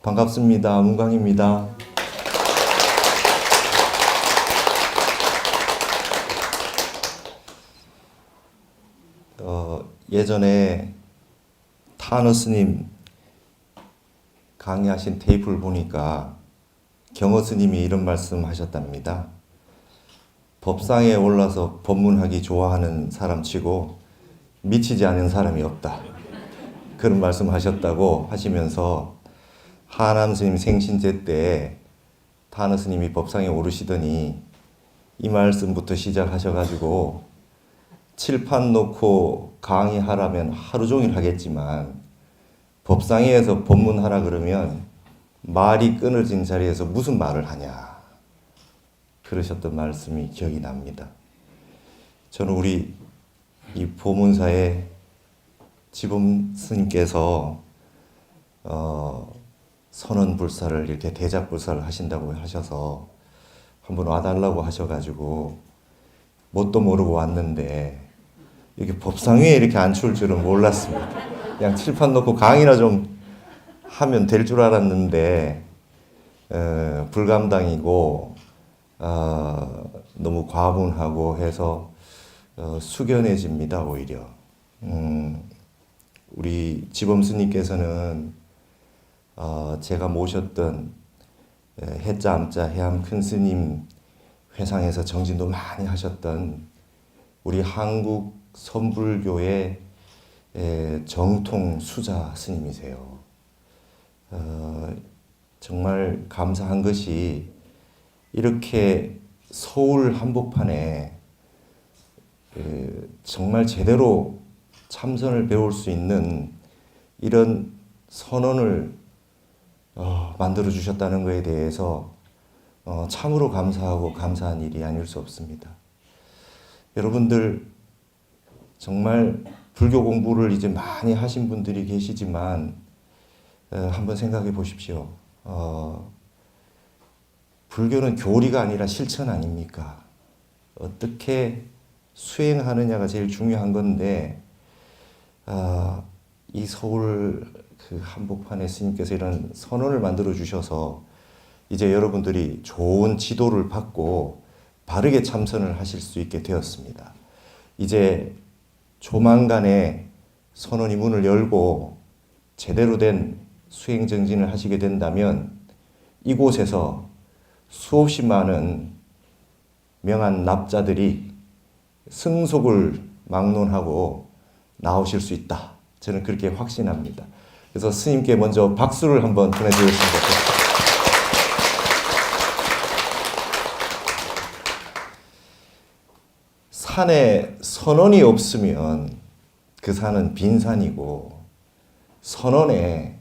반갑습니다. 문광입니다. 예전에 타너 스님 강의하신 테이프를 보니까 경허 스님이 이런 말씀 하셨답니다. 법상에 올라서 법문하기 좋아하는 사람치고 미치지 않은 사람이 없다. 그런 말씀 하셨다고 하시면서 하남 스님 생신제 때 타너 스님이 법상에 오르시더니 이 말씀부터 시작하셔가지고 칠판 놓고 강의하라면 하루 종일 하겠지만 법상에서 법문하라 그러면 말이 끊어진 자리에서 무슨 말을 하냐 그러셨던 말씀이 기억이 납니다. 저는 우리 이 보문사의 지범 스님께서 선언불사를 이렇게 대작불사를 하신다고 하셔서 한번 와달라고 하셔가지고 뭣도 모르고 왔는데 이렇게 법상 위에 이렇게 앉힐 줄은 몰랐습니다. 그냥 칠판 놓고 강의나 좀 하면 될 줄 알았는데 불감당이고 너무 과분하고 해서 숙연해집니다. 오히려 우리 지범 스님께서는 제가 모셨던 해자 암자 해암 큰 스님 회상에서 정진도 많이 하셨던 우리 한국 선불교의 정통 수자 스님이세요. 정말 감사한 것이 이렇게 서울 한복판에 정말 제대로 참선을 배울 수 있는 이런 선언을 만들어 주셨다는 것에 대해서 참으로 감사하고 감사한 일이 아닐 수 없습니다. 여러분들 정말 불교 공부를 이제 많이 하신 분들이 계시지만 한번 생각해 보십시오. 불교는 교리가 아니라 실천 아닙니까? 어떻게 수행하느냐가 제일 중요한 건데 이 서울 그 한복판에 스님께서 이런 선언을 만들어 주셔서 이제 여러분들이 좋은 지도를 받고 바르게 참선을 하실 수 있게 되었습니다. 이제 조만간에 선언이 문을 열고 제대로 된 수행 정진을 하시게 된다면 이곳에서 수없이 많은 명한 납자들이 승속을 막론하고 나오실 수 있다. 저는 그렇게 확신합니다. 그래서 스님께 먼저 박수를 한번 보내드렸습니다. 산에 선언이 없으면 그 산은 빈 산이고 선언에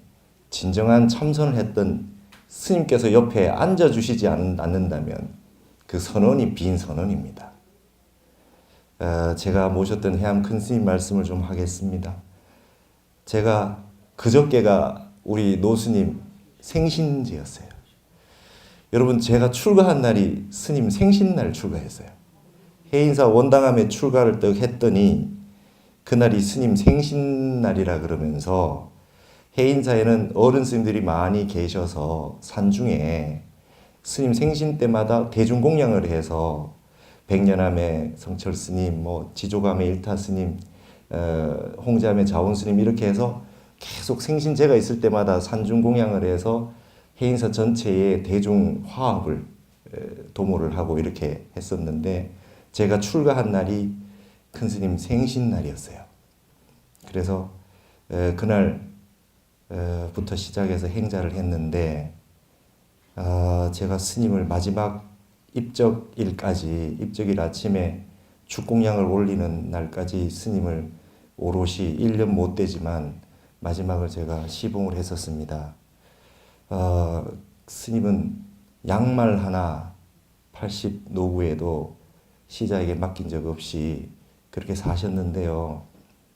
진정한 참선을 했던 스님께서 옆에 앉아주시지 않는다면 그 선언이 빈 선언입니다. 제가 모셨던 해암 큰 스님 말씀을 좀 하겠습니다. 제가 그저께가 우리 노스님 생신제였어요. 여러분 제가 출가한 날이 스님 생신날 출가했어요. 해인사 원당함에 출가를 떡 했더니 그날이 스님 생신날이라 그러면서 해인사에는 어른 스님들이 많이 계셔서 산중에 스님 생신 때마다 대중공양을 해서 백년함의 성철 스님, 지조감의 일타 스님, 홍자함의 자원 스님 이렇게 해서 계속 생신제가 있을 때마다 산중공양을 해서 해인사 전체에 대중화합을 도모를 하고 이렇게 했었는데 제가 출가한 날이 큰 스님 생신날이었어요. 그래서 그날부터 시작해서 행자를 했는데 제가 스님을 마지막 입적일 아침에 죽공양을 올리는 날까지 스님을 오롯이 1년 못 되지만 마지막을 제가 시봉을 했었습니다. 스님은 양말 하나 80 노구에도 시자에게 맡긴 적 없이 그렇게 사셨는데요.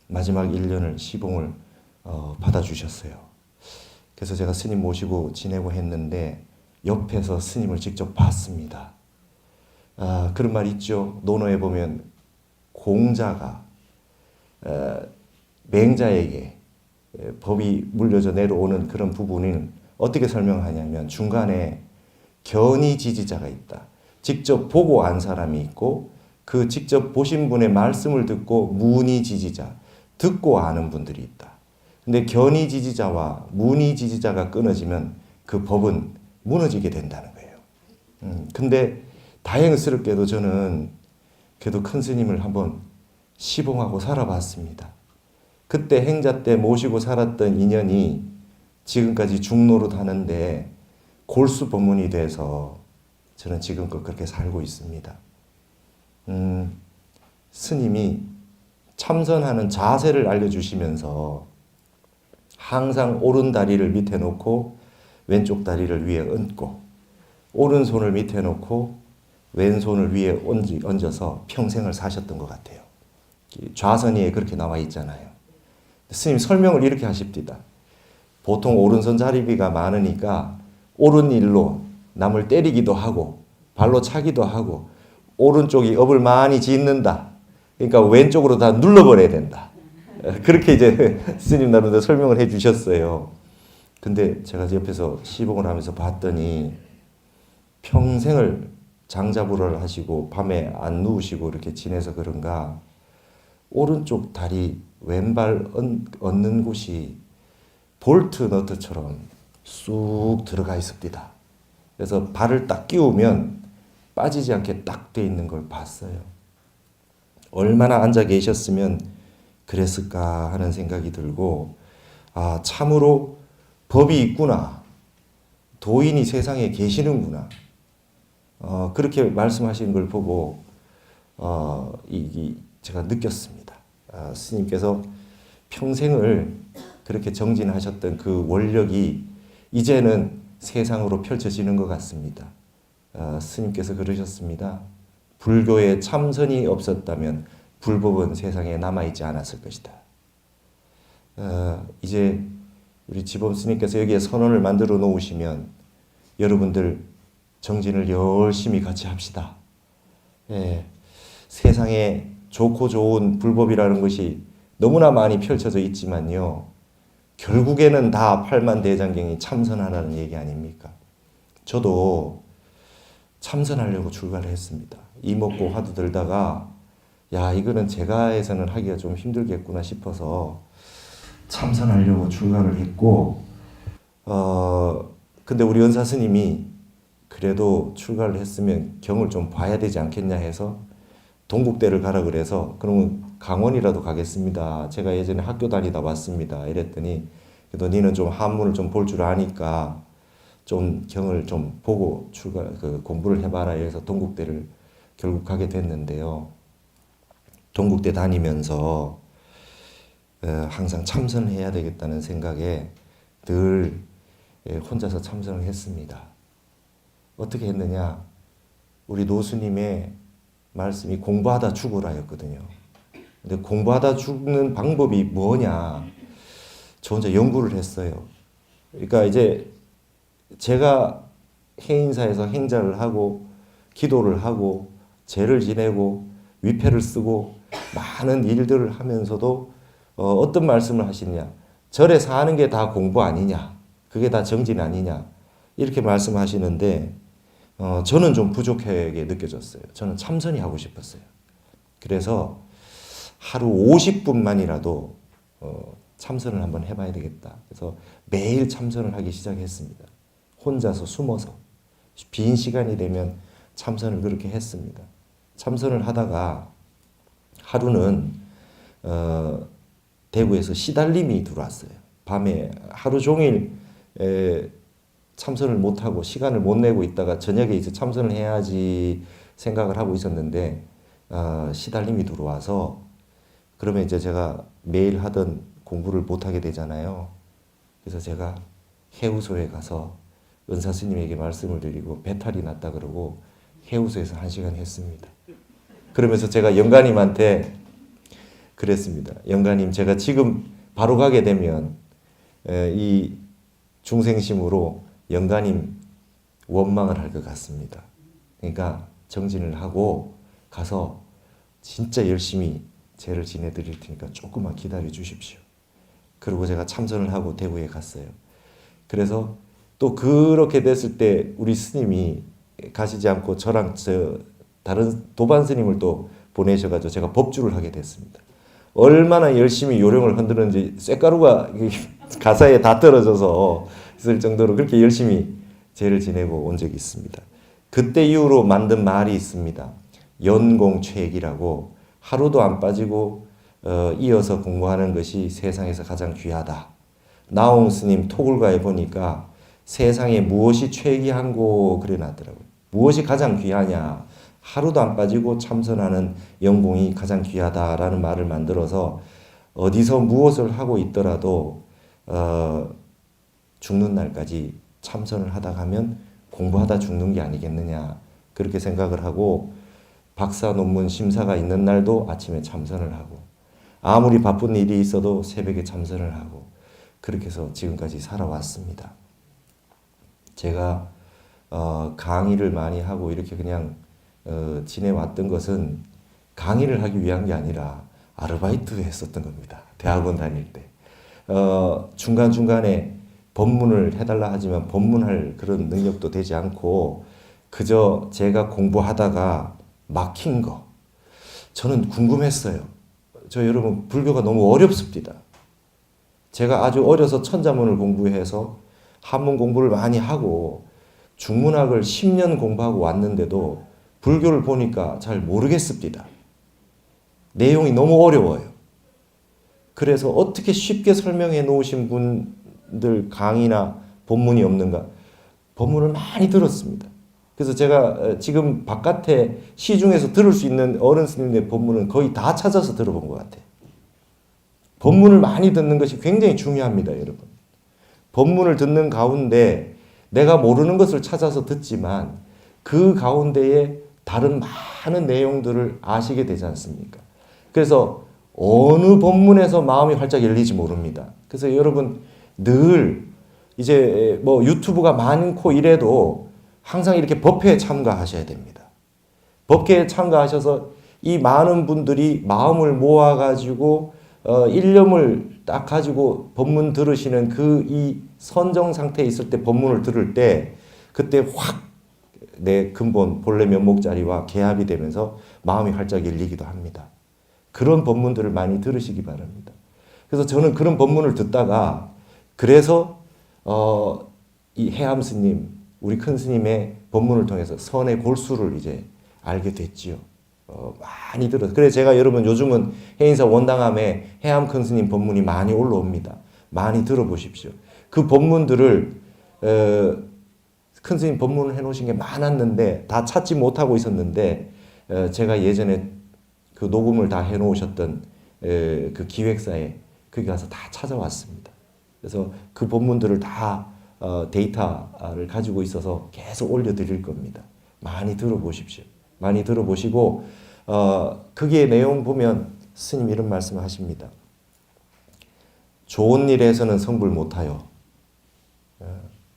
마지막 1년을 시봉을 받아주셨어요. 그래서 제가 스님 모시고 지내고 했는데 옆에서 스님을 직접 봤습니다. 그런 말 있죠. 논어에 보면 공자가 맹자에게 법이 물려져 내려오는 그런 부분은 어떻게 설명하냐면 중간에 견이 지지자가 있다. 직접 보고 안 사람이 있고 그 직접 보신 분의 말씀을 듣고 문의 지지자, 듣고 아는 분들이 있다. 근데 견의 지지자와 문의 지지자가 끊어지면 그 법은 무너지게 된다는 거예요. 근데 다행스럽게도 저는 그래도 큰 스님을 한번 시봉하고 살아봤습니다. 그때 행자 때 모시고 살았던 인연이 지금까지 중노릇 하는데 골수 법문이 돼서 저는 지금껏 그렇게 살고 있습니다. 스님이 참선하는 자세를 알려주시면서 항상 오른 다리를 밑에 놓고 왼쪽 다리를 위에 얹고 오른손을 밑에 놓고 왼손을 위에 얹어서 평생을 사셨던 것 같아요. 좌선위에 그렇게 나와 있잖아요. 스님 설명을 이렇게 하십니다. 보통 오른손 자리비가 많으니까 옳은 일로 남을 때리기도 하고 발로 차기도 하고 오른쪽이 업을 많이 짓는다. 그러니까 왼쪽으로 다 눌러버려야 된다. 그렇게 이제 스님 나름대로 설명을 해 주셨어요. 근데 제가 옆에서 시봉을 하면서 봤더니 평생을 장자부를 하시고 밤에 안 누우시고 이렇게 지내서 그런가 오른쪽 다리 왼발 얹는 곳이 볼트 너트처럼 쑥 들어가 있습니다. 그래서 발을 딱 끼우면 빠지지 않게 딱 돼 있는 걸 봤어요. 얼마나 앉아 계셨으면 그랬을까 하는 생각이 들고 아 참으로 법이 있구나. 도인이 세상에 계시는구나. 그렇게 말씀하시는 걸 보고 제가 느꼈습니다. 스님께서 평생을 그렇게 정진하셨던 그 원력이 이제는 세상으로 펼쳐지는 것 같습니다. 스님께서 그러셨습니다. 불교에 참선이 없었다면 불법은 세상에 남아있지 않았을 것이다. 이제 우리 지범 스님께서 여기에 선언을 만들어 놓으시면 여러분들 정진을 열심히 같이 합시다. 예, 세상에 좋고 좋은 불법이라는 것이 너무나 많이 펼쳐져 있지만요. 결국에는 다 팔만대장경이 참선하라는 얘기 아닙니까? 저도 참선하려고 출가를 했습니다. 이먹고 화두 들다가 야 이거는 제가 해서는 하기가 좀 힘들겠구나 싶어서 참선하려고 출가를 했고 근데 우리 은사 스님이 그래도 출가를 했으면 경을 좀 봐야 되지 않겠냐 해서 동국대를 가라 그래서 그러면 강원이라도 가겠습니다. 제가 예전에 학교 다니다 왔습니다. 이랬더니 그래도 니는 좀 한문을 좀 볼 줄 아니까 좀 경을 좀 보고 공부를 해봐라 해서 동국대를 결국 가게 됐는데요. 동국대 다니면서 항상 참선을 해야 되겠다는 생각에 늘 혼자서 참선을 했습니다. 어떻게 했느냐? 우리 노수님의 말씀이 공부하다 죽으라였거든요. 근데 공부하다 죽는 방법이 뭐냐? 저 혼자 연구를 했어요. 그러니까 이제 제가 해인사에서 행자를 하고 기도를 하고 제를 지내고 위패를 쓰고 많은 일들을 하면서도 어떤 말씀을 하시느냐? 절에 사는 게 다 공부 아니냐? 그게 다 정진 아니냐? 이렇게 말씀하시는데 저는 좀 부족하게 느껴졌어요. 저는 참선이 하고 싶었어요. 그래서 하루 50분만이라도 참선을 한번 해봐야 되겠다. 그래서 매일 참선을 하기 시작했습니다. 혼자서 숨어서 빈 시간이 되면 참선을 그렇게 했습니다. 참선을 하다가 하루는 대구에서 시달림이 들어왔어요. 밤에 하루 종일 참선을 못하고 시간을 못 내고 있다가 저녁에 이제 참선을 해야지 생각을 하고 있었는데 시달림이 들어와서 그러면 이제 제가 매일 하던 공부를 못하게 되잖아요. 그래서 제가 해우소에 가서 은사 스님에게 말씀을 드리고 배탈이 났다 그러고 해우소에서 1시간 했습니다. 그러면서 제가 영가님한테 그랬습니다. 영가님 제가 지금 바로 가게 되면 이 중생심으로 영가님 원망을 할 것 같습니다. 그러니까 정진을 하고 가서 진짜 열심히 제를 지내드릴 테니까 조금만 기다려 주십시오. 그리고 제가 참선을 하고 대구에 갔어요. 그래서 또 그렇게 됐을 때 우리 스님이 가시지 않고 저랑 다른 도반 스님을 또 보내셔가지고 제가 법주를 하게 됐습니다. 얼마나 열심히 요령을 흔드는지 쇳가루가 가사에 다 떨어져서 있을 정도로 그렇게 열심히 제를 지내고 온 적이 있습니다. 그때 이후로 만든 말이 있습니다. 연공최익이라고 하루도 안 빠지고 이어서 공부하는 것이 세상에서 가장 귀하다. 나홍 스님 토굴가에 보니까 세상에 무엇이 최귀한고 그래놨더라고요. 무엇이 가장 귀하냐. 하루도 안 빠지고 참선하는 연공이 가장 귀하다라는 말을 만들어서 어디서 무엇을 하고 있더라도 죽는 날까지 참선을 하다 가면 공부하다 죽는 게 아니겠느냐 그렇게 생각을 하고 박사 논문 심사가 있는 날도 아침에 참선을 하고 아무리 바쁜 일이 있어도 새벽에 참선을 하고 그렇게 해서 지금까지 살아왔습니다. 제가 강의를 많이 하고 이렇게 그냥 지내왔던 것은 강의를 하기 위한 게 아니라 아르바이트 했었던 겁니다. 대학원 다닐 때. 중간중간에 법문을 해달라 하지만 법문할 그런 능력도 되지 않고 그저 제가 공부하다가 막힌 거. 저는 궁금했어요. 여러분 불교가 너무 어렵습니다. 제가 아주 어려서 천자문을 공부해서 한문 공부를 많이 하고 중문학을 10년 공부하고 왔는데도 불교를 보니까 잘 모르겠습니다. 내용이 너무 어려워요. 그래서 어떻게 쉽게 설명해 놓으신 분들 강의나 본문이 없는가? 본문을 많이 들었습니다. 그래서 제가 지금 바깥에 시중에서 들을 수 있는 어른 스님의 본문은 거의 다 찾아서 들어본 것 같아요. 본문을 많이 듣는 것이 굉장히 중요합니다, 여러분. 본문을 듣는 가운데 내가 모르는 것을 찾아서 듣지만 그 가운데에 다른 많은 내용들을 아시게 되지 않습니까? 그래서 어느 본문에서 마음이 활짝 열리지 모릅니다. 그래서 여러분 늘 이제 뭐 유튜브가 많고 이래도 항상 이렇게 법회에 참가하셔야 됩니다. 법회에 참가하셔서 이 많은 분들이 마음을 모아가지고 일념을 딱 가지고 법문 들으시는 그 이 선정 상태에 있을 때 법문을 들을 때 그때 확 내 근본 본래 면목 자리와 개합이 되면서 마음이 활짝 열리기도 합니다. 그런 법문들을 많이 들으시기 바랍니다. 그래서 저는 그런 법문을 듣다가 그래서 이 해암 스님, 우리 큰 스님의 법문을 통해서 선의 골수를 이제 알게 됐지요. 많이 들어서. 그래서 제가 여러분 요즘은 해인사 원당함에 해암 큰 스님 법문이 많이 올라옵니다. 많이 들어보십시오. 그 법문들을 큰 스님 법문을 해놓으신 게 많았는데 다 찾지 못하고 있었는데 제가 예전에 그 녹음을 다 해놓으셨던 그 기획사에 거기 가서 다 찾아왔습니다. 그래서 그 본문들을 다 데이터를 가지고 있어서 계속 올려드릴 겁니다. 많이 들어보십시오. 많이 들어보시고 거기에 내용 보면 스님 이런 말씀을 하십니다. 좋은 일에서는 성불 못하여.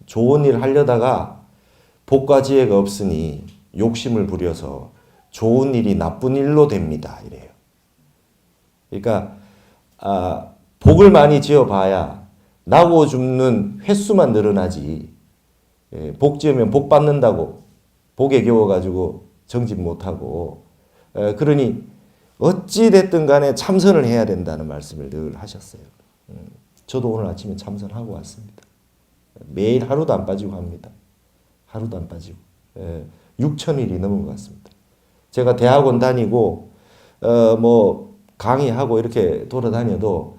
좋은 일 하려다가 복과 지혜가 없으니 욕심을 부려서 좋은 일이 나쁜 일로 됩니다. 이래요. 그러니까 복을 많이 지어봐야 나고 죽는 횟수만 늘어나지 복 지으면 복 받는다고 복에 겨워가지고 정진 못하고 그러니 어찌 됐든 간에 참선을 해야 된다는 말씀을 늘 하셨어요. 저도 오늘 아침에 참선하고 왔습니다. 매일 하루도 안 빠지고 합니다. 하루도 안 빠지고 6,000일이 넘은 것 같습니다. 제가 대학원 다니고 뭐 강의하고 이렇게 돌아다녀도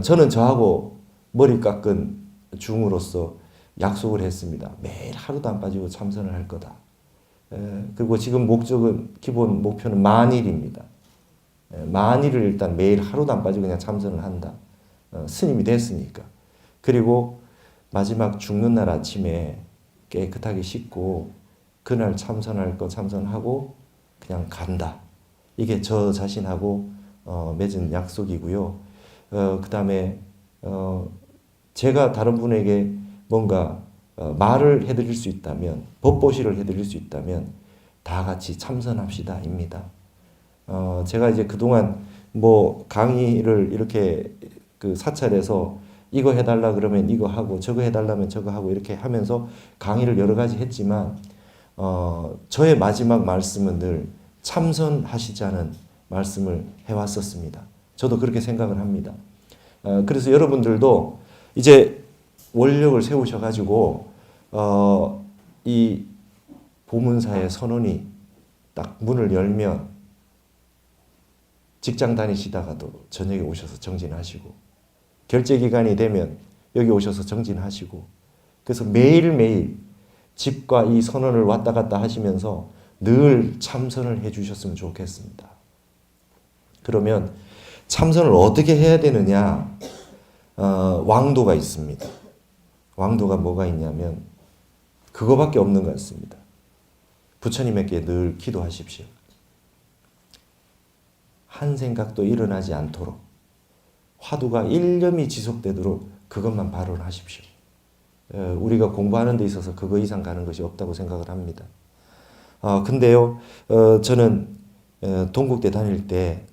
저는 저하고 머리 깎은 중으로서 약속을 했습니다. 매일 하루도 안 빠지고 참선을 할 거다. 그리고 지금 목적은 기본 목표는 만일입니다. 만일을 일단 매일 하루도 안 빠지고 그냥 참선을 한다. 스님이 됐으니까. 그리고 마지막 죽는 날 아침에 깨끗하게 씻고 그날 참선할 거 참선하고 그냥 간다. 이게 저 자신하고 맺은 약속이고요. 그 다음에 제가 다른 분에게 뭔가 말을 해드릴 수 있다면 법보시를 해드릴 수 있다면 다 같이 참선합시다 입니다. 제가 이제 그동안 뭐 강의를 이렇게 그 사찰에서 이거 해달라 그러면 이거 하고 저거 해달라면 저거 하고 이렇게 하면서 강의를 여러 가지 했지만 저의 마지막 말씀은 늘 참선하시자는 말씀을 해왔었습니다. 저도 그렇게 생각을 합니다. 그래서 여러분들도 이제 원력을 세우셔가지고 이 보문사의 선언이 딱 문을 열면 직장 다니시다가도 저녁에 오셔서 정진하시고 결제기간이 되면 여기 오셔서 정진하시고 그래서 매일매일 집과 이 선언을 왔다 갔다 하시면서 늘 참선을 해 주셨으면 좋겠습니다. 그러면 참선을 어떻게 해야 되느냐? 왕도가 있습니다. 왕도가 뭐가 있냐면 그거밖에 없는 것 같습니다. 부처님에게 늘 기도하십시오. 한 생각도 일어나지 않도록 화두가 일념이 지속되도록 그것만 발언하십시오. 우리가 공부하는 데 있어서 그거 이상 가는 것이 없다고 생각을 합니다. 근데요, 저는 동국대 다닐 때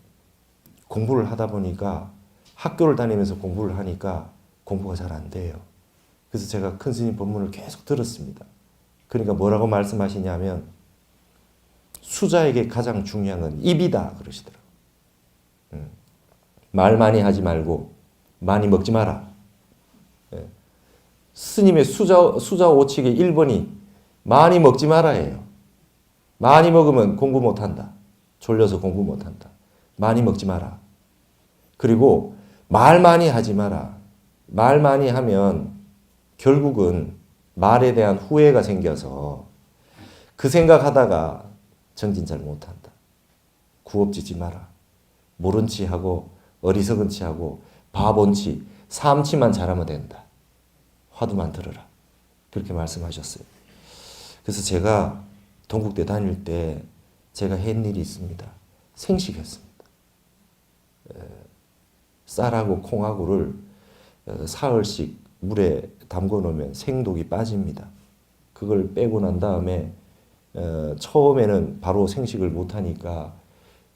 공부를 하다 보니까 학교를 다니면서 공부를 하니까 공부가 잘 안 돼요. 그래서 제가 큰 스님 법문을 계속 들었습니다. 그러니까 뭐라고 말씀하시냐면 수자에게 가장 중요한 건 입이다 그러시더라고요. 말 많이 하지 말고 많이 먹지 마라. 스님의 수자 오칙의 1번이 많이 먹지 말아예요. 많이 먹으면 공부 못한다. 졸려서 공부 못한다. 많이 먹지 마라. 그리고 말 많이 하지 마라. 말 많이 하면 결국은 말에 대한 후회가 생겨서 그 생각하다가 정진 잘 못한다. 구업지지 마라. 모른 치 하고 어리석은 치 하고 바본 치, 삼치만 잘하면 된다. 화두만 들어라. 그렇게 말씀하셨어요. 그래서 제가 동국대 다닐 때 제가 한 일이 있습니다. 생식했습니다. 쌀하고 콩하고를 사흘씩 물에 담궈 놓으면 생독이 빠집니다. 그걸 빼고 난 다음에 처음에는 바로 생식을 못하니까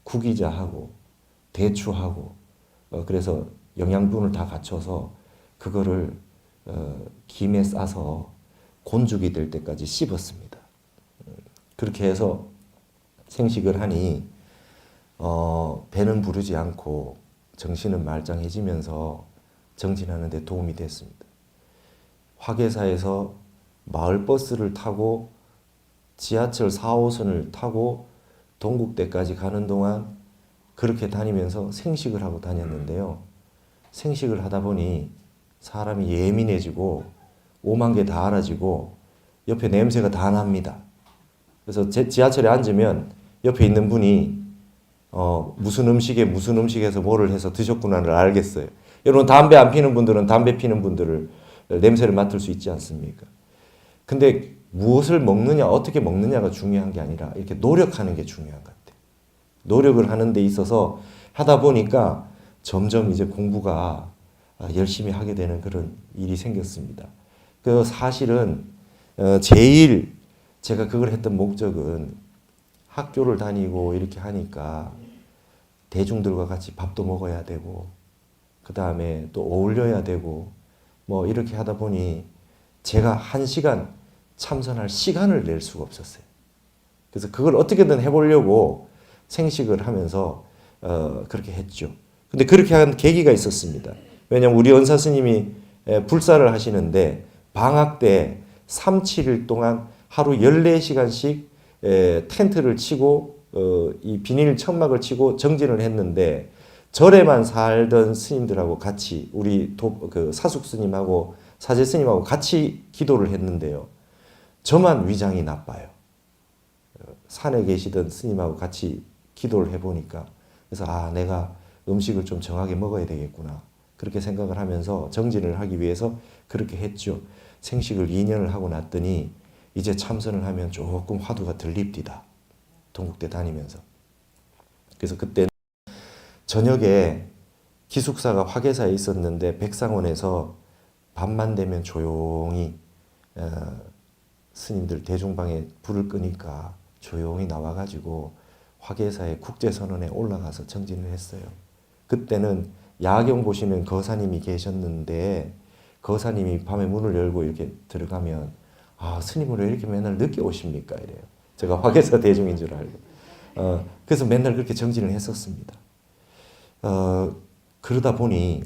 구기자하고 대추하고 그래서 영양분을 다 갖춰서 그거를 김에 싸서 곤죽이 될 때까지 씹었습니다. 그렇게 해서 생식을 하니 배는 부르지 않고 정신은 말짱해지면서 정진하는 데 도움이 됐습니다. 화계사에서 마을버스를 타고 지하철 4호선을 타고 동국대까지 가는 동안 그렇게 다니면서 생식을 하고 다녔는데요. 생식을 하다 보니 사람이 예민해지고 오만 개 다 알아지고 옆에 냄새가 다 납니다. 그래서 지하철에 앉으면 옆에 있는 분이 무슨 음식에서 뭐를 해서 드셨구나를 알겠어요. 여러분 담배 안 피는 분들은 담배 피는 분들을 냄새를 맡을 수 있지 않습니까? 근데 무엇을 먹느냐, 어떻게 먹느냐가 중요한 게 아니라 이렇게 노력하는 게 중요한 것 같아요. 노력을 하는 데 있어서 하다 보니까 점점 이제 공부가 열심히 하게 되는 그런 일이 생겼습니다. 그 사실은 제일 제가 그걸 했던 목적은 학교를 다니고 이렇게 하니까 대중들과 같이 밥도 먹어야 되고 그 다음에 또 어울려야 되고 뭐 이렇게 하다 보니 제가 1시간 참선할 시간을 낼 수가 없었어요. 그래서 그걸 어떻게든 해보려고 생식을 하면서 그렇게 했죠. 근데 그렇게 한 계기가 있었습니다. 왜냐하면 우리 은사 스님이 불사를 하시는데 방학 때 3, 7일 동안 하루 14시간씩 텐트를 치고 이 비닐 천막을 치고 정진을 했는데 절에만 살던 스님들하고 같이 우리 그 사숙 스님하고 사제 스님하고 같이 기도를 했는데요. 저만 위장이 나빠요. 산에 계시던 스님하고 같이 기도를 해보니까 그래서 내가 음식을 좀 정하게 먹어야 되겠구나. 그렇게 생각을 하면서 정진을 하기 위해서 그렇게 했죠. 생식을 2년을 하고 났더니 이제 참선을 하면 조금 화두가 들립디다. 동국대 다니면서. 그래서 그때 저녁에 기숙사가 화계사에 있었는데 백상원에서 밤만 되면 조용히 스님들 대중방에 불을 끄니까 조용히 나와가지고 화계사의 국제선언에 올라가서 정진을 했어요. 그때는 야경 보시는 거사님이 계셨는데 거사님이 밤에 문을 열고 이렇게 들어가면 아 스님은 왜 이렇게 맨날 늦게 오십니까? 이래요. 제가 화계사 대중인 줄 알고. 그래서 맨날 그렇게 정진을 했었습니다. 그러다 보니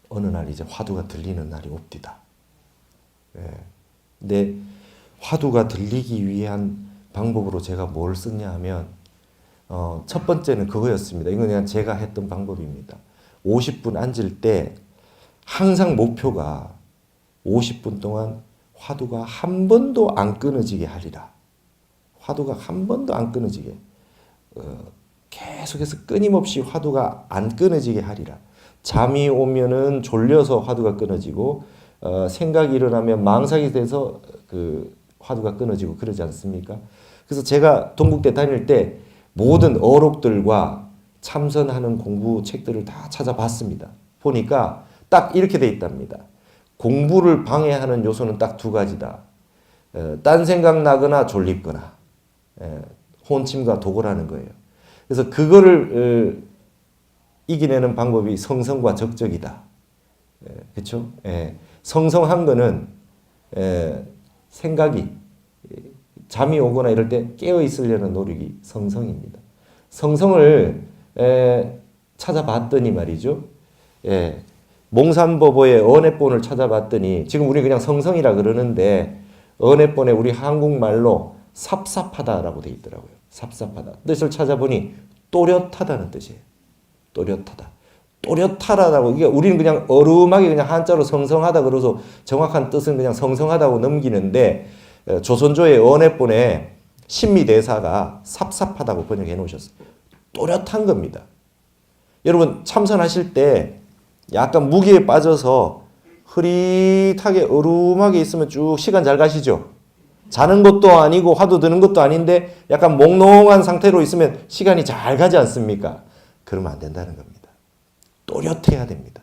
어느 날 이제 화두가 들리는 날이 옵디다. 예. 근데 화두가 들리기 위한 방법으로 제가 뭘 썼냐 하면 첫 번째는 그거였습니다. 이건 그냥 제가 했던 방법입니다. 50분 앉을 때 항상 목표가 50분 동안 화두가 한 번도 안 끊어지게 하리라. 화두가 한 번도 안 끊어지게. 계속해서 끊임없이 화두가 안 끊어지게 하리라. 잠이 오면은 졸려서 화두가 끊어지고 생각이 일어나면 망상이 돼서 그 화두가 끊어지고 그러지 않습니까? 그래서 제가 동국대 다닐 때 모든 어록들과 참선하는 공부 책들을 다 찾아봤습니다. 보니까 딱 이렇게 돼 있답니다. 공부를 방해하는 요소는 딱 두 가지다. 딴 생각 나거나 졸립거나 혼침과 도고라는 거예요. 그래서 그거를 이겨내는 방법이 성성과 적적이다. 그렇죠? 성성한 거는 생각이 잠이 오거나 이럴 때 깨어 있으려는 노력이 성성입니다. 성성을 찾아봤더니 말이죠. 몽산법어의 언해본을 찾아봤더니 지금 우리 그냥 성성이라 그러는데 언해본에 우리 한국말로 삽삽하다라고 돼 있더라고요. 삽삽하다. 뜻을 찾아보니 또렷하다는 뜻이에요. 또렷하다. 또렷하다고 이게 우리는 그냥 어루하게 그냥 한자로 성성하다 그래서 정확한 뜻은 그냥 성성하다고 넘기는데 조선조의 언해본에 신미대사가 삽삽하다고 번역해 놓으셨어요. 또렷한 겁니다. 여러분 참선하실 때 약간 무기에 빠져서 흐릿하게 어루하게 있으면 쭉 시간 잘 가시죠. 자는 것도 아니고 화두 드는 것도 아닌데 약간 몽롱한 상태로 있으면 시간이 잘 가지 않습니까? 그러면 안 된다는 겁니다. 또렷해야 됩니다.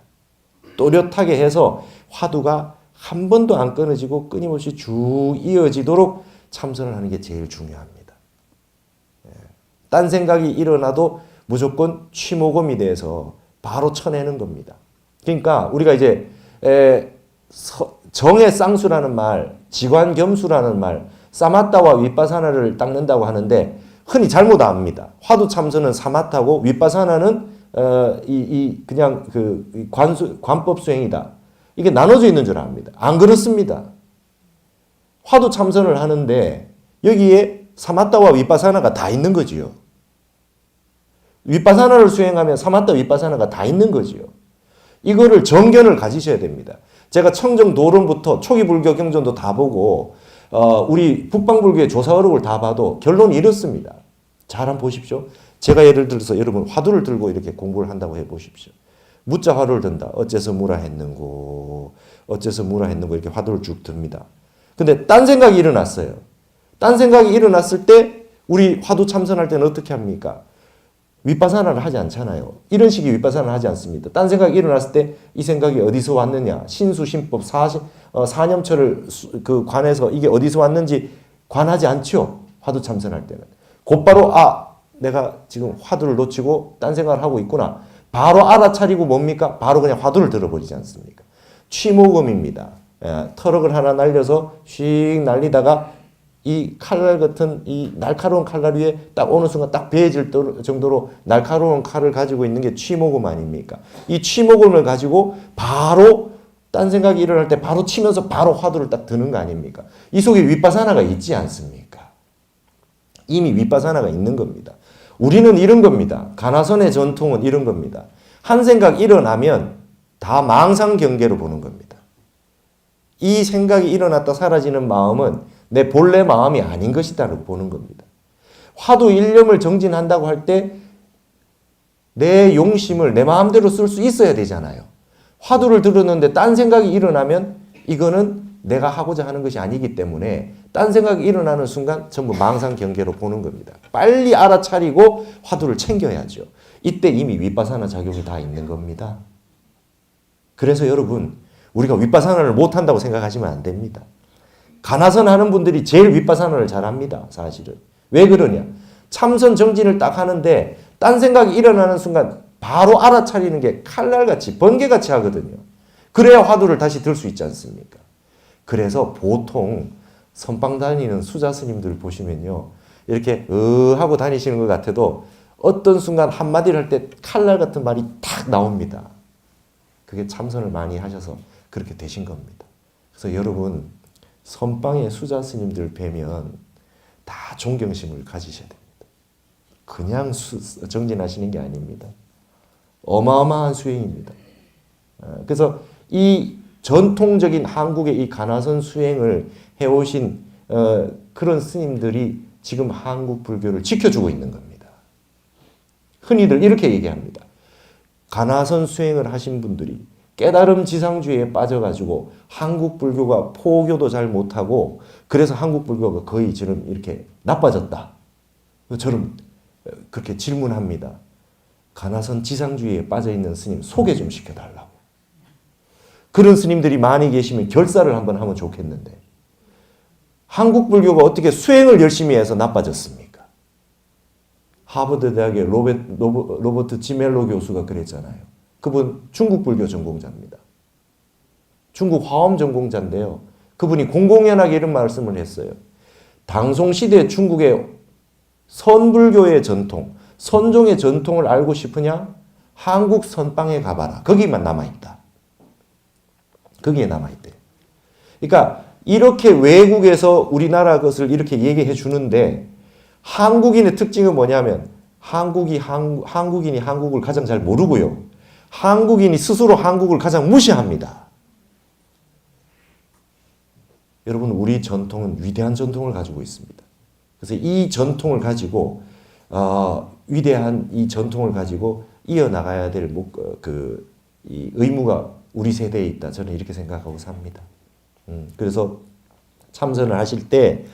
또렷하게 해서 화두가 한 번도 안 끊어지고 끊임없이 쭉 이어지도록 참선을 하는 게 제일 중요합니다. 딴 생각이 일어나도 무조건 취모금이 돼서 바로 쳐내는 겁니다. 그러니까 우리가 이제 정의 쌍수라는 말, 지관겸수라는 말, 사마타와 윗바사나를 닦는다고 하는데 흔히 잘못 압니다. 화두 참선은 사마타고 윗바사나는 그냥 그 관법 수행이다. 이게 나눠져 있는 줄 압니다. 안 그렇습니다. 화두 참선을 하는데 여기에 사마타와 윗바사나가 다 있는 거지요. 윗바사나를 수행하면 사마타 윗바사나가 다 있는 거지요. 이거를 정견을 가지셔야 됩니다. 제가 청정도론부터 초기 불교 경전도 다 보고 우리 북방불교의 조사어록을 다 봐도 결론이 이렇습니다. 잘 한번 보십시오. 제가 예를 들어서 여러분 화두를 들고 이렇게 공부를 한다고 해보십시오. 무자 화두를 든다. 어째서 무라 했는고 어째서 무라 했는고 이렇게 화두를 쭉 듭니다. 근데 딴 생각이 일어났어요. 딴 생각이 일어났을 때 우리 화두 참선할 때는 어떻게 합니까? 윗바사나를 하지 않잖아요. 이런 식의 윗바사나를 하지 않습니다. 딴 생각이 일어났을 때 이 생각이 어디서 왔느냐. 신수신법 사념처를 그 관해서 이게 어디서 왔는지 관하지 않죠. 화두 참선할 때는. 곧바로 내가 지금 화두를 놓치고 딴 생각을 하고 있구나. 바로 알아차리고 뭡니까? 바로 그냥 화두를 들어버리지 않습니까? 취모금입니다. 터럭을 하나 날려서 휙 날리다가 이 칼날 같은 이 날카로운 칼날 위에 딱 어느 순간 딱 베어질 정도로 날카로운 칼을 가지고 있는 게 취모금 아닙니까? 이 취모금을 가지고 바로 딴 생각이 일어날 때 바로 치면서 바로 화두를 딱 드는 거 아닙니까? 이 속에 윗바사나가 있지 않습니까? 이미 윗바사나가 있는 겁니다. 우리는 이런 겁니다. 가나선의 전통은 이런 겁니다. 한 생각 일어나면 다 망상경계로 보는 겁니다. 이 생각이 일어났다 사라지는 마음은 내 본래 마음이 아닌 것이다라고 보는 겁니다. 화두 일념을 정진한다고 할 때 내 용심을 내 마음대로 쓸 수 있어야 되잖아요. 화두를 들었는데 딴 생각이 일어나면 이거는 내가 하고자 하는 것이 아니기 때문에 딴 생각이 일어나는 순간 전부 망상경계로 보는 겁니다. 빨리 알아차리고 화두를 챙겨야죠. 이때 이미 윗바사나 작용이 다 있는 겁니다. 그래서 여러분 우리가 윗바사나를 못한다고 생각하시면 안 됩니다. 가나선 하는 분들이 제일 윗바사나를 잘합니다. 사실은. 왜 그러냐. 참선 정진을 딱 하는데 딴 생각이 일어나는 순간 바로 알아차리는 게 칼날같이 번개같이 하거든요. 그래야 화두를 다시 들 수 있지 않습니까? 그래서 보통 선방 다니는 수자 스님들 보시면요, 이렇게 하고 다니시는 것 같아도 어떤 순간 한마디를 할 때 칼날 같은 말이 탁 나옵니다. 그게 참선을 많이 하셔서 그렇게 되신 겁니다. 그래서 여러분, 선방의 수자 스님들 뵈면 다 존경심을 가지셔야 됩니다. 그냥 정진하시는 게 아닙니다. 어마어마한 수행입니다. 그래서 이 전통적인 한국의 이 가나선 수행을 해오신 그런 스님들이 지금 한국 불교를 지켜주고 있는 겁니다. 흔히들 이렇게 얘기합니다. 가나선 수행을 하신 분들이 깨달음 지상주의에 빠져가지고 한국 불교가 포교도 잘 못하고 그래서 한국 불교가 거의 지금 이렇게 나빠졌다. 저는 그렇게 질문합니다. 가나선 지상주의에 빠져있는 스님 소개 좀 시켜달라고. 그런 스님들이 많이 계시면 결사를 한번 하면 좋겠는데 한국 불교가 어떻게 수행을 열심히 해서 나빠졌습니까? 하버드 대학의 로버트 지멜로 교수가 그랬잖아요. 그분 중국 불교 전공자입니다. 중국 화엄 전공자인데요. 그분이 공공연하게 이런 말씀을 했어요. 당송시대 중국의 선불교의 전통, 선종의 전통을 알고 싶으냐? 한국 선방에 가봐라. 거기만 남아있다. 거기에 남아있대요. 그러니까 이렇게 외국에서 우리나라 것을 이렇게 얘기해 주는데 한국인의 특징은 뭐냐면 한국인이 한국을 가장 잘 모르고요. 한국인이 스스로 한국을 가장 무시합니다. 여러분, 우리 전통은 위대한 전통을 가지고 있습니다. 그래서 이 전통을 가지고 위대한 이 전통을 가지고 이어나가야 될 이 의무가 우리 세대에 있다. 저는 이렇게 생각하고 삽니다. 그래서 참선을 하실 때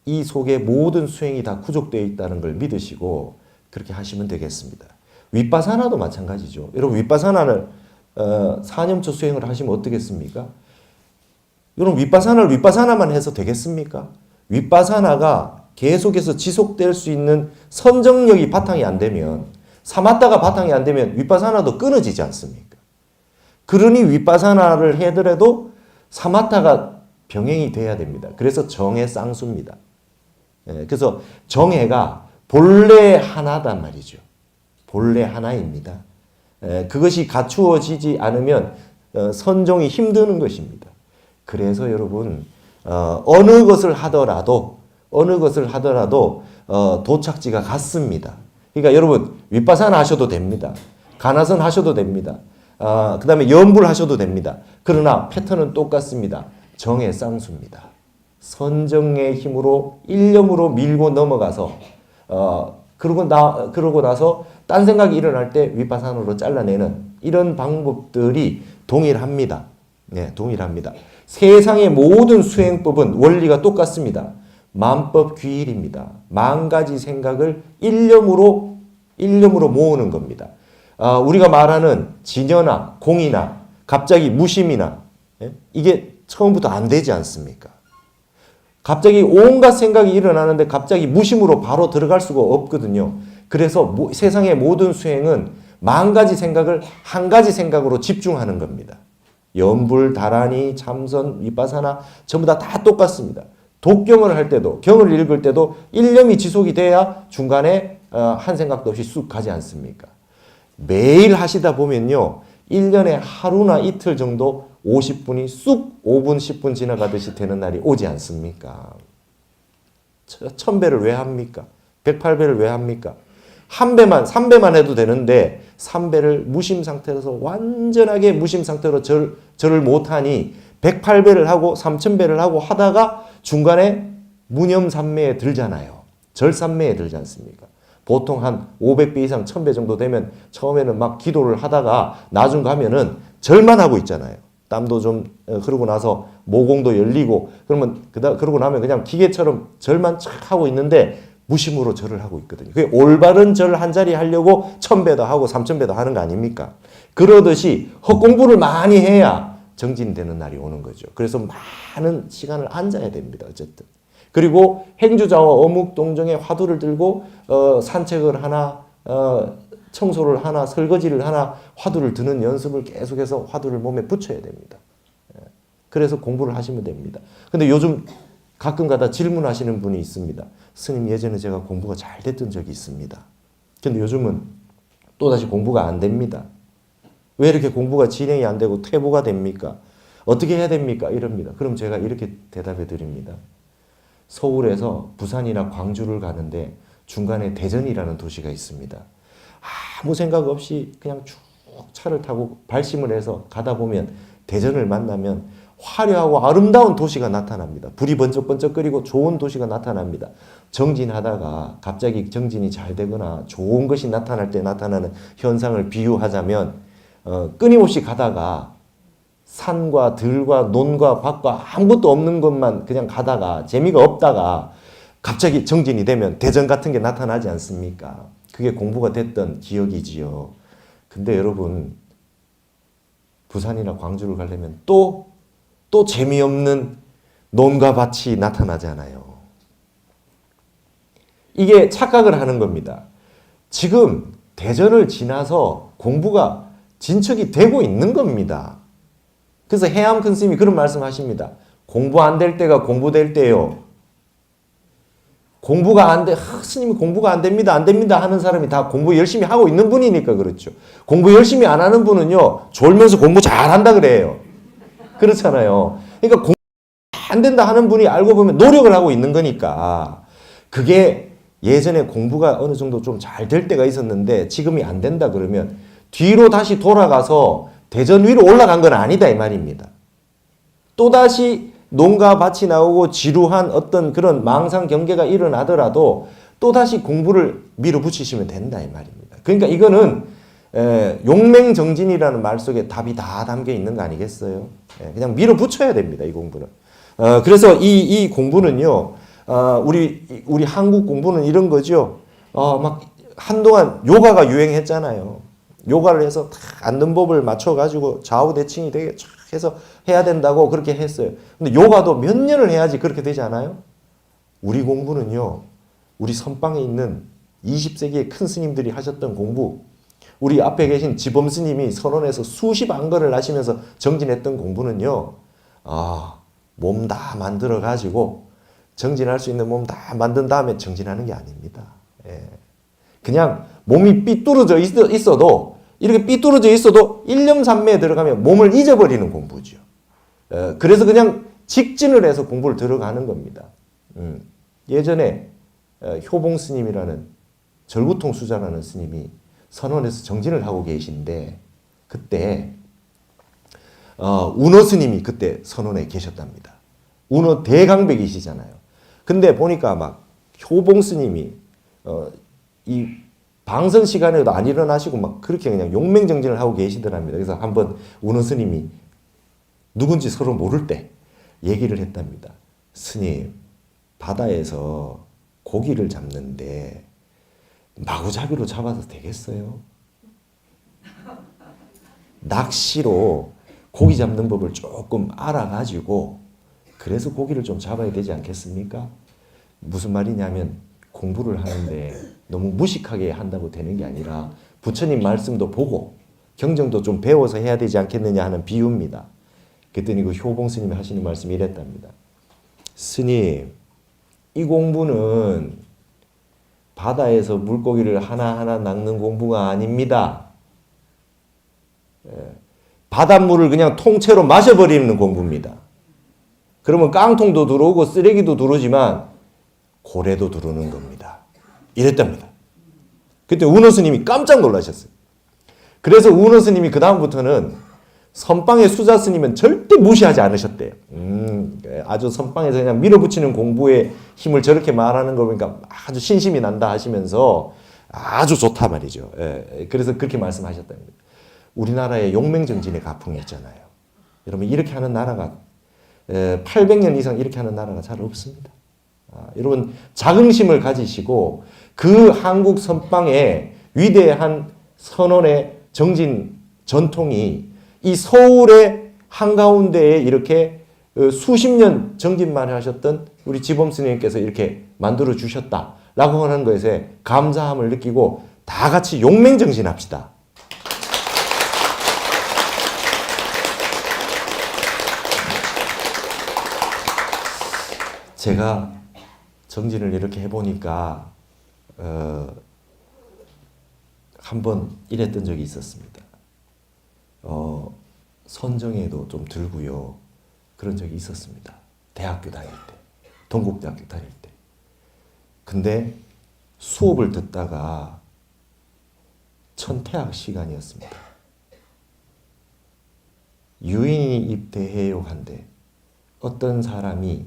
이 속에 모든 수행이 다 구족되어 있다는 걸 믿으시고 그렇게 하시면 되겠습니다. 윗바사나도 마찬가지죠. 여러분, 윗바사나를 4년초 수행을 하시면 어떻겠습니까? 여러분, 윗바사나만 해서 되겠습니까? 윗바사나가 계속해서 지속될 수 있는 선정력이 바탕이 안 되면, 사마타가 바탕이 안 되면 윗바사나도 끊어지지 않습니까? 그러니 윗바사나를 해더라도 사마타가 병행이 돼야 됩니다. 그래서 정해 쌍수입니다. 그래서 정해가 본래 하나단 말이죠. 본래 하나입니다. 그것이 갖추어지지 않으면 선종이 힘드는 것입니다. 그래서 여러분, 어느 것을 하더라도 도착지가 같습니다. 그러니까 여러분, 윗바사나 하셔도 됩니다. 가나선 하셔도 됩니다. 그 다음에 염불 하셔도 됩니다. 그러나 패턴은 똑같습니다. 정의 쌍수입니다. 선정의 힘으로 일념으로 밀고 넘어가서 그러고 나서 딴 생각이 일어날 때 윗바사나로 잘라내는 이런 방법들이 동일합니다. 네, 동일합니다. 세상의 모든 수행법은 원리가 똑같습니다. 만법 귀일입니다. 만 가지 생각을 일념으로 모으는 겁니다. 우리가 말하는 진여나 공이나 갑자기 무심이나 이게 처음부터 안 되지 않습니까? 갑자기 온갖 생각이 일어나는데 갑자기 무심으로 바로 들어갈 수가 없거든요. 그래서 세상의 모든 수행은 만 가지 생각을 한 가지 생각으로 집중하는 겁니다. 염불, 다라니, 참선, 윗바사나 전부 다 똑같습니다. 독경을 할 때도, 경을 읽을 때도 일념이 지속이 돼야 중간에 한 생각도 없이 쑥 가지 않습니까? 매일 하시다 보면요, 1년에 하루나 이틀 정도 50분이 쑥 5분, 10분 지나가듯이 되는 날이 오지 않습니까? 1000배를 왜 합니까? 108배를 왜 합니까? 3배만 해도 되는데 3배를 무심 상태로서 완전하게 무심 상태로 절을 못하니 108배를 하고 3000배를 하고 하다가 중간에 무념삼매에 들잖아요. 절삼매에 들지 않습니까? 보통 한 500배 이상 1000배 정도 되면 처음에는 막 기도를 하다가 나중 가면은 절만 하고 있잖아요. 땀도 좀 흐르고 나서 모공도 열리고 그러고 나면 그냥 기계처럼 절만 착 하고 있는데 무심으로 절을 하고 있거든요. 그게 올바른 절 한 자리 하려고 1000배도 하고 3000배도 하는 거 아닙니까? 그러듯이 헛공부를 많이 해야 정진되는 날이 오는 거죠. 그래서 많은 시간을 앉아야 됩니다. 어쨌든. 그리고 행주자와 어묵동정의 화두를 들고 산책을 하나 청소를 하나, 설거지를 하나, 화두를 드는 연습을 계속해서 화두를 몸에 붙여야 됩니다. 그래서 공부를 하시면 됩니다. 근데 요즘 가끔 가다 질문하시는 분이 있습니다. 스님, 예전에 제가 공부가 잘 됐던 적이 있습니다. 근데 요즘은 또다시 공부가 안 됩니다. 왜 이렇게 공부가 진행이 안 되고 퇴보가 됩니까? 어떻게 해야 됩니까? 이럽니다. 그럼 제가 이렇게 대답해 드립니다. 서울에서 부산이나 광주를 가는데 중간에 대전이라는 도시가 있습니다. 아무 생각 없이 그냥 쭉 차를 타고 발심을 해서 가다 보면 대전을 만나면 화려하고 아름다운 도시가 나타납니다. 불이 번쩍번쩍거리고 좋은 도시가 나타납니다. 정진하다가 갑자기 정진이 잘 되거나 좋은 것이 나타날 때 나타나는 현상을 비유하자면 끊임없이 가다가 산과 들과 논과 밭과 아무것도 없는 것만 그냥 가다가 재미가 없다가 갑자기 정진이 되면 대전 같은 게 나타나지 않습니까? 그게 공부가 됐던 기억이지요. 근데 여러분, 부산이나 광주를 가려면 또 재미없는 논과 밭이 나타나잖아요. 이게 착각을 하는 겁니다. 지금 대전을 지나서 공부가 진척이 되고 있는 겁니다. 그래서 해암 큰 스님이 그런 말씀 하십니다. 공부 안 될 때가 공부될 때요. 공부가 안 돼, 스님이 공부가 안 됩니다, 안 됩니다 하는 사람이 다 공부 열심히 하고 있는 분이니까 그렇죠. 공부 열심히 안 하는 분은요, 졸면서 공부 잘한다 그래요. 그렇잖아요. 그러니까 공부 안 된다 하는 분이 알고 보면 노력을 하고 있는 거니까 그게 예전에 공부가 어느 정도 좀 잘 될 때가 있었는데 지금이 안 된다 그러면 뒤로 다시 돌아가서 대전 위로 올라간 건 아니다 이 말입니다. 또다시 논과 밭이 나오고 지루한 어떤 그런 망상 경계가 일어나더라도 또다시 공부를 밀어붙이시면 된다 이 말입니다. 그러니까 이거는 용맹정진이라는 말 속에 답이 다 담겨 있는 거 아니겠어요? 그냥 밀어붙여야 됩니다 이 공부는. 그래서 이 공부는요, 우리 한국 공부는 이런 거죠. 막 한동안 요가가 유행했잖아요. 요가를 해서 다 앉는 법을 맞춰가지고 좌우 대칭이 되게 쫙 해서 해야 된다고 그렇게 했어요. 근데 요가도 몇 년을 해야지 그렇게 되지 않아요? 우리 공부는요, 우리 선방에 있는 20세기의 큰 스님들이 하셨던 공부, 우리 앞에 계신 지범 스님이 선원에서 수십 안건을 하시면서 정진했던 공부는요, 몸 다 만들어가지고 정진할 수 있는 몸 다 만든 다음에 정진하는 게 아닙니다. 그냥 몸이 삐뚤어져 있어도 이렇게 삐뚤어져 있어도 일념삼매에 들어가면 몸을 잊어버리는 공부죠. 그래서 그냥 직진을 해서 공부를 들어가는 겁니다. 예전에 효봉 스님이라는 절구통 수자라는 스님이 선원에서 정진을 하고 계신데 그때 운어 스님이 그때 선원에 계셨답니다. 운어 대강백이시잖아요. 근데 보니까 막 효봉 스님이 이 방선 시간에도 안 일어나시고 막 그렇게 그냥 용맹정진을 하고 계시더랍니다. 그래서 한번 운어 스님이 누군지 서로 모를 때 얘기를 했답니다. 스님, 바다에서 고기를 잡는데 마구잡이로 잡아서 되겠어요? 낚시로 고기 잡는 법을 조금 알아가지고 그래서 고기를 좀 잡아야 되지 않겠습니까? 무슨 말이냐면 공부를 하는데 너무 무식하게 한다고 되는 게 아니라 부처님 말씀도 보고 경정도 좀 배워서 해야 되지 않겠느냐 하는 비유입니다. 그랬더니 그 효봉 스님이 하시는 말씀이 이랬답니다. 스님, 이 공부는 바다에서 물고기를 하나하나 낚는 공부가 아닙니다. 바닷물을 그냥 통째로 마셔버리는 공부입니다. 그러면 깡통도 들어오고 쓰레기도 들어오지만 고래도 들어오는 겁니다. 이랬답니다. 그때 운어 스님이 깜짝 놀라셨어요. 그래서 운어 스님이 그 다음부터는 선방의 수자 스님은 절대 무시하지 않으셨대요. 아주 선방에서 그냥 밀어붙이는 공부에 힘을 저렇게 말하는 거 보니까 아주 신심이 난다 하시면서 아주 좋다 말이죠. 그래서 그렇게 말씀하셨답니다. 우리나라에 용맹정진의 가풍이 있잖아요. 여러분 이렇게 하는 나라가 800년 이상 이렇게 하는 나라가 잘 없습니다. 여러분 자긍심을 가지시고 그 한국 선방의 위대한 선원의 정진 전통이 이 서울의 한가운데에 이렇게 수십 년 정진만 하셨던 우리 지범 스님께서 이렇게 만들어 주셨다라고 하는 것에 감사함을 느끼고 다 같이 용맹정진합시다. 제가 정진을 이렇게 해보니까 한번 이랬던 적이 있었습니다. 선정에도 좀 들고요. 그런 적이 있었습니다. 대학교 다닐 때, 동국대학교 다닐 때. 근데 수업을 듣다가 천태학 시간이었습니다. 유인이 입대해요 한데 어떤 사람이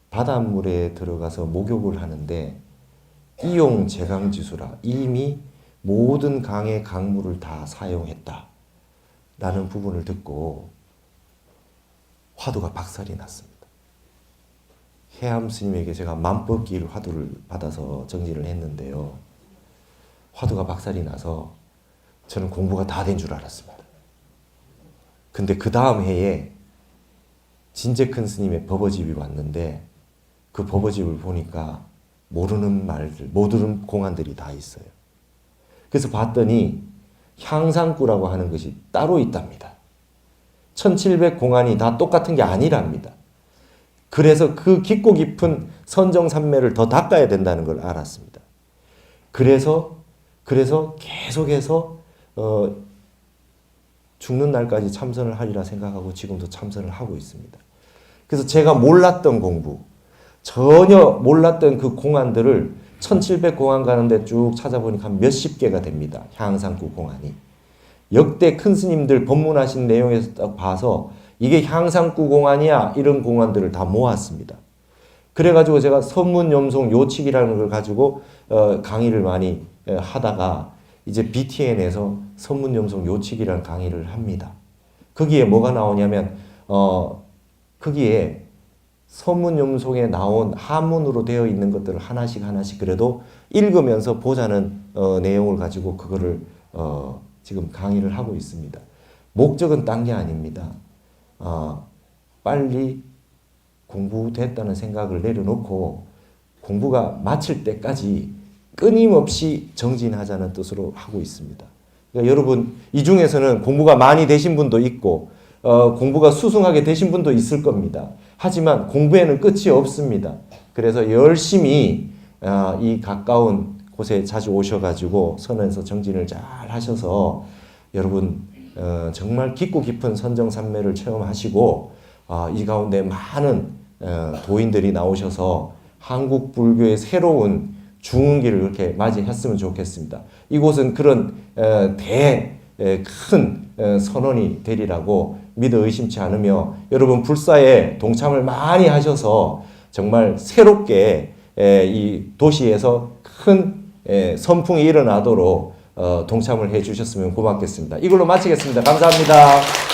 바닷물에 들어가서 목욕을 하는데 이용 제강지수라 이미 모든 강의 강물을 다 사용했다 라는 부분을 듣고 화두가 박살이 났습니다. 해암 스님에게 제가 만법길 화두를 받아서 정진을 했는데요. 화두가 박살이 나서 저는 공부가 다 된 줄 알았습니다. 근데 그 다음 해에 진재큰 스님의 법어집이 왔는데 그 법어집을 보니까 모르는 말들, 모르는 공안들이 다 있어요. 그래서 봤더니 향상구라고 하는 것이 따로 있답니다. 1700공안이 다 똑같은 게 아니랍니다. 그래서 그 깊고 깊은 선정산매를 더 닦아야 된다는 걸 알았습니다. 그래서 계속해서 죽는 날까지 참선을 하리라 생각하고 지금도 참선을 하고 있습니다. 그래서 제가 몰랐던 공부, 전혀 몰랐던 그 공안들을 1700공안 가는데 쭉 찾아보니까 한 몇십 개가 됩니다. 향상구 공안이. 역대 큰 스님들 법문하신 내용에서 딱 봐서 이게 향상구 공안이야 이런 공안들을 다 모았습니다. 그래가지고 제가 선문염송 요칙이라는 걸 가지고 강의를 많이 하다가 이제 BTN에서 선문염송 요칙이라는 강의를 합니다. 거기에 뭐가 나오냐면 거기에 선문염송에 나온 한문으로 되어 있는 것들을 하나씩 그래도 읽으면서 보자는 내용을 가지고 그거를 지금 강의를 하고 있습니다. 목적은 딴 게 아닙니다. 빨리 공부됐다는 생각을 내려놓고 공부가 마칠 때까지 끊임없이 정진하자는 뜻으로 하고 있습니다. 그러니까 여러분 이 중에서는 공부가 많이 되신 분도 있고 공부가 수승하게 되신 분도 있을 겁니다. 하지만 공부에는 끝이 없습니다. 그래서 열심히 이 가까운 곳에 자주 오셔가지고 선에서 정진을 잘 하셔서 여러분 정말 깊고 깊은 선정산매를 체험하시고 이 가운데 많은 도인들이 나오셔서 한국 불교의 새로운 중흥기를 그렇게 맞이했으면 좋겠습니다. 이곳은 그런 큰 선언이 되리라고 믿어 의심치 않으며 여러분 불사에 동참을 많이 하셔서 정말 새롭게 이 도시에서 큰 선풍이 일어나도록 동참을 해 주셨으면 고맙겠습니다. 이걸로 마치겠습니다. 감사합니다.